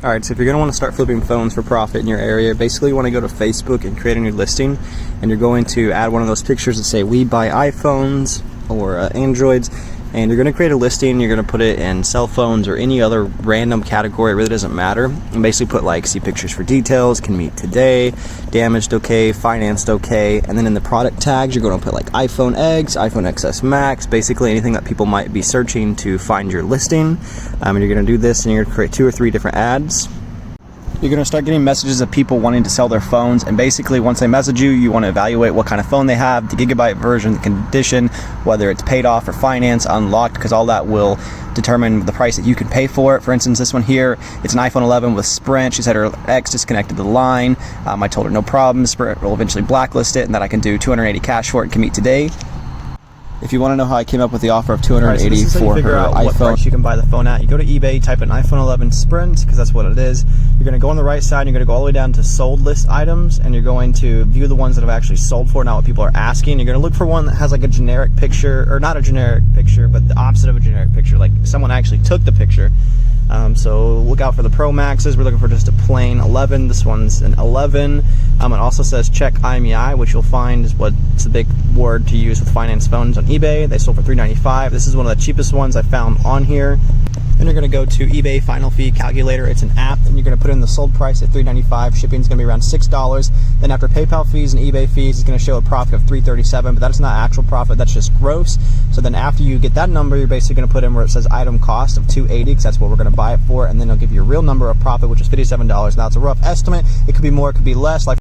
Alright, so if you're going to want to start flipping phones for profit in your area, basically you want to go to Facebook and create a new listing, and you're going to add one of those pictures that say we buy iPhones or Androids, and you're going to create a listing. You're going to put it in cell phones or any other random category. It really doesn't matter, and basically put like see pictures for details, can meet today, damaged okay, financed okay, and then in the product tags you're going to put like iPhone X, iPhone XS Max, basically anything that people might be searching to find your listing. And you're going to do this, and you're going to create 2 or 3 different ads. You're going to start getting messages of people wanting to sell their phones, and basically once they message you, you want to evaluate what kind of phone they have, the gigabyte version, the condition, whether it's paid off or finance, unlocked, because all that will determine the price that you can pay for it. For instance, this one here, it's an iPhone 11 with Sprint. She said her ex disconnected the line. I told her no problem. Sprint will eventually blacklist it, and that I can do $280 cash for it and can meet today. If you want to know how I came up with the offer of $280 for her iPhone, what price you can buy the phone at, you go to eBay, type in iPhone 11 Sprint, because that's what it is. You're going to go on the right side, and you're going to go all the way down to sold list items, and you're going to view the ones that have actually sold for, not what people are asking. You're going to look for one that has like a generic picture, or not a generic picture, but the opposite of a generic picture, like someone actually took the picture. So look out for the Pro Maxes. We're looking for just a plain 11. This one's an 11. It also says check IMEI, which you'll find is what's the big word to use with finance phones on eBay. They sold for $395. This is one of the cheapest ones I found on here. Then you're going to go to eBay Final Fee Calculator. It's an app, and you're going to put in the sold price at $395. Shipping is going to be around $6. Then after PayPal fees and eBay fees, it's going to show a profit of $337, but that's not actual profit. That's just gross. So then after you get that number, you're basically going to put in where it says item cost of $280, because that's what we're going to buy it for, and then it'll give you a real number of profit, which is $57. Now it's a rough estimate. It could be more, it could be less. Like